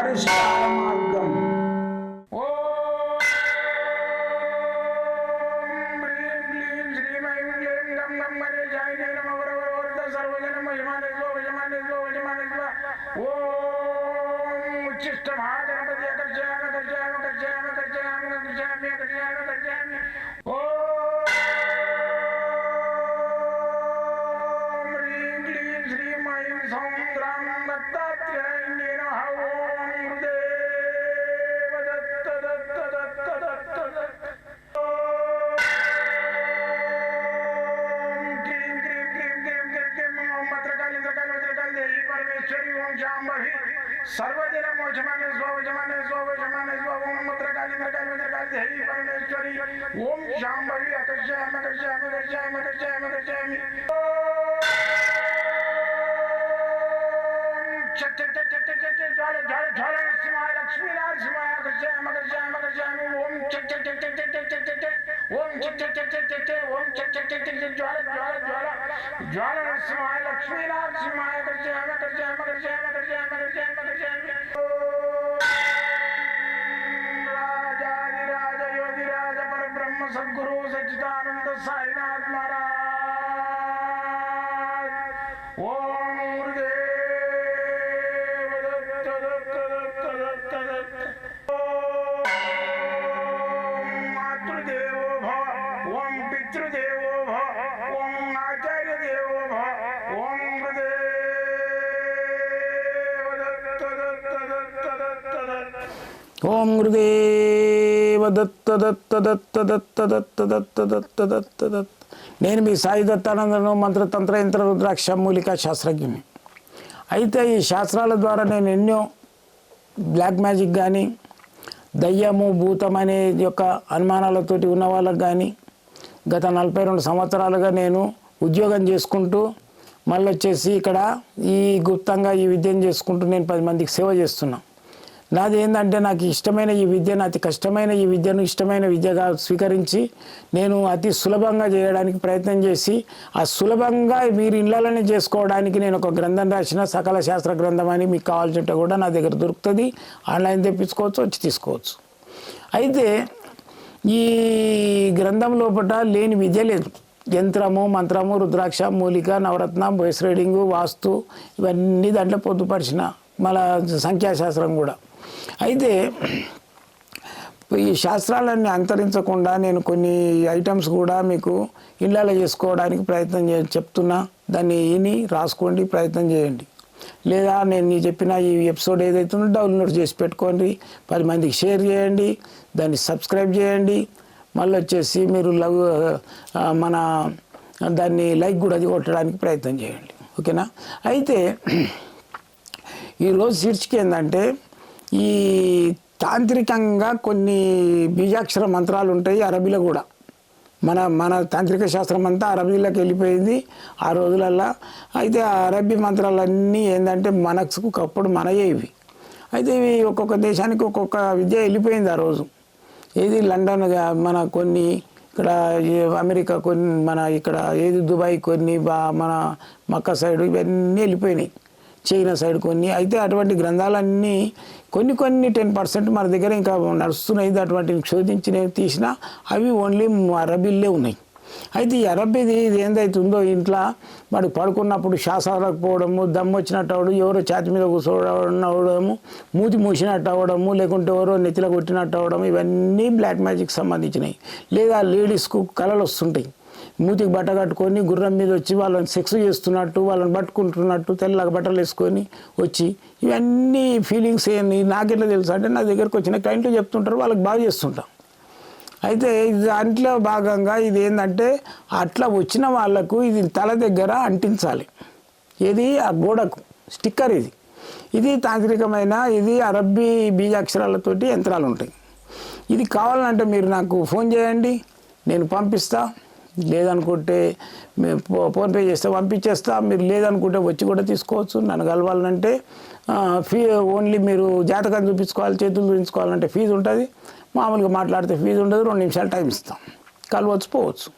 పరిష్కార మార్గం. सर्वदिन मोचमाने स्वजमाने स्वजमाने स्वम मत्रकाली मत्रकाली मत्रकाली देवी परमेश्वरी ओम शांभवी अकर्षयामि अकर्षयामि अकर्षयामि अकर्षयामि अकर्षयामि चट चट चट चट चट ज्वाल ज्वाल ज्वाल नरसिंहाय लक्ष्मी नरसिंहाय अकर्षयामि अकर्षयामि अकर्षयामि ओम चट चट चट चट चट चट चट ओम चट चट चट चट चट ओम चट चट चट चट ज्वाल ज्वाल ज्वाल ज्वाल नरसिंहाय लक्ष्मी नरसिंहाय अकर्षयामि अकर्षयामि अकर्षयामि अकर्षयामि अकर्षयामि अकर्षयामि राजाधिराज योगिराज परब्रह्म सद्गुरु सच्चिदानंद साईनाथ महाराज ओम गुरुदेव दत्त दत्त दत्त दत्त दत्त ओम मातृदेवो भव ओम पितृदेवो भव ओम आचार्य देवो भव ओम गुरुदेव दत्त दत्त दत्त दत्त दत्त ओम गुरुदेव दत्त दत्त दत्त दत्त दत्त दत्त दत्त दत्त दत्त నేను మీ సాయి దత్తానందను మంత్రతంత్ర యంత్ర రుద్రాక్ష మూలికా శాస్త్రజ్ఞుని. అయితే ఈ శాస్త్రాల ద్వారా నేను ఎన్నో బ్లాక్ మ్యాజిక్ కానీ దయ్యము భూతం అనే యొక్క అనుమానాలతోటి ఉన్న వాళ్ళకు కానీ గత 42 సంవత్సరాలుగా నేను ఉద్యోగం చేసుకుంటూ మళ్ళీ వచ్చేసి ఇక్కడ ఈ గుప్తంగా ఈ విద్యను చేసుకుంటూ నేను 10 మందికి సేవ చేస్తున్నా. నాది ఏంటంటే నాకు ఇష్టమైన ఈ విద్యను అతి కష్టమైన ఈ విద్యను ఇష్టమైన విద్యగా స్వీకరించి నేను అతి సులభంగా చేయడానికి ప్రయత్నం చేసి ఆ సులభంగా మీరు ఇళ్ళలోనే చేసుకోవడానికి నేను ఒక గ్రంథం రాసిన సకల శాస్త్ర గ్రంథం అని మీకు కావాల్సింటే కూడా నా దగ్గర దొరుకుతుంది. ఆన్లైన్ తెప్పించుకోవచ్చు, వచ్చి తీసుకోవచ్చు. అయితే ఈ గ్రంథం లోపల లేని విద్య లేదు. యంత్రము మంత్రము రుద్రాక్ష మూలిక నవరత్న వాయిస్ రీడింగు వాస్తు ఇవన్నీ దాంట్లో పొందుపరిచిన మళ్ళా సంఖ్యాశాస్త్రం కూడా. అయితే ఈ శాస్త్రాలన్నీ అంతరించకుండా నేను కొన్ని ఐటమ్స్ కూడా మీకు ఇళ్ళలో చేసుకోవడానికి ప్రయత్నం చెప్తున్నా. దాన్ని విని రాసుకోండి, ప్రయత్నం చేయండి. లేదా నేను చెప్పిన ఈ ఎపిసోడ్ ఏదైతుందో డౌన్లోడ్ చేసి పెట్టుకోండి, 10 మందికి షేర్ చేయండి, దాన్ని సబ్స్క్రైబ్ చేయండి. మళ్ళీ వచ్చేసి మీరు మన దాన్ని లైక్ కూడా అది కొట్టడానికి ప్రయత్నం చేయండి. ఓకేనా? అయితే ఈరోజు శీర్షిక ఏంటంటే ఈ తాంత్రికంగా కొన్ని బీజాక్షర మంత్రాలు ఉంటాయి అరబీలో కూడా. మన తాంత్రిక శాస్త్రం అంతా అరబీలోకి వెళ్ళిపోయింది ఆ రోజులల్లో. అయితే ఆ అరబీ మంత్రాలన్నీ ఏంటంటే మనకు ఒకప్పుడు మనయే ఇవి. అయితే ఇవి ఒక్కొక్క దేశానికి ఒక్కొక్క విద్య వెళ్ళిపోయింది ఆ రోజు. ఏది లండన్ మన కొన్ని, ఇక్కడ అమెరికా కొన్ని, మన ఇక్కడ ఏది దుబాయ్ కొన్ని, మన మక్కా సైడు ఇవన్నీ వెళ్ళిపోయినాయి, చైనా సైడ్ కొన్ని. అయితే అటువంటి గ్రంథాలన్నీ కొన్ని 10% మన దగ్గర ఇంకా నడుస్తున్నాయి. అటువంటివి శోధించి నేను తీసినా అవి ఓన్లీ అరబీలే ఉన్నాయి. అయితే ఈ అరబీది ఇది ఏందైతుందో ఇంట్లో వాడు పడుకున్నప్పుడు శ్వాస రాకపోవడము, దమ్ము వచ్చినట్టు అవ్వడం, ఎవరో ఛాతి మీద కూర్చోవడము, మూతి మూసినట్టు అవ్వడము, లేకుంటే ఎవరో నెత్తిలో కొట్టినట్టు అవ్వడం, ఇవన్నీ బ్లాక్ మ్యాజిక్ సంబంధించినవి. లేదా లేడీస్కు కళలు వస్తుంటాయి, మూతికి బట్ట కట్టుకొని గుర్రం మీద వచ్చి వాళ్ళని సెక్స్ చేస్తున్నట్టు, వాళ్ళని పట్టుకుంటున్నట్టు తెల్లగా బట్టలు వేసుకొని వచ్చి, ఇవన్నీ ఫీలింగ్స్ ఏంటి నాకెట్లా తెలుసు అంటే నా దగ్గరకు వచ్చిన క్లయింట్లు చెప్తుంటారు, వాళ్ళకి బాగా చేస్తుంటాం. అయితే దాంట్లో భాగంగా ఇది ఏంటంటే అట్లా వచ్చిన వాళ్ళకు ఇది తల దగ్గర అంటించాలి. ఇది ఆ గోడకు స్టిక్కర్. ఇది తాంత్రికమైన ఇది అరబ్బీ బీజాక్షరాలతోటి యంత్రాలు ఉంటాయి. ఇది కావాలంటే మీరు నాకు ఫోన్ చేయండి, నేను పంపిస్తా. లేదనుకుంటే ఫోన్పే చేస్తే పంపించేస్తా. మీరు లేదనుకుంటే వచ్చి కూడా తీసుకోవచ్చు. నన్ను కలవాలంటే ఓన్లీ మీరు జాతకం చూపించుకోవాలి, చేతులు చూపించుకోవాలంటే ఫీజు ఉంటుంది. మామూలుగా మాట్లాడితే ఫీజు ఉండదు. 2 నిమిషాలు టైం ఇస్తాం, కలవచ్చు, పోవచ్చు.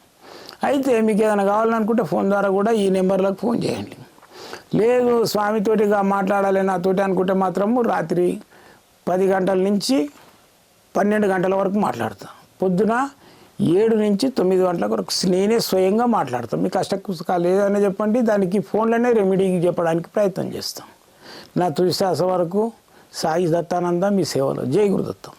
అయితే మీకు ఏదైనా కావాలనుకుంటే ఫోన్ ద్వారా కూడా ఈ నెంబర్లకు ఫోన్ చేయండి. లేదు స్వామితోటిగా మాట్లాడాలి నాతోటి అనుకుంటే మాత్రము రాత్రి 10 గంటల నుంచి 12 గంటల వరకు మాట్లాడతాను. పొద్దున 7 నుంచి 9 గంటల వరకు నేనే స్వయంగా మాట్లాడతాను. మీ కష్టకాలు ఏదైనా చెప్పండి, దానికి ఫోన్లోనే రెమెడీ చెప్పడానికి ప్రయత్నం చేస్తాం. నా తుది శ్వాస వరకు సాయి దత్తానంద మీ సేవలో. జై గురుదత్తం.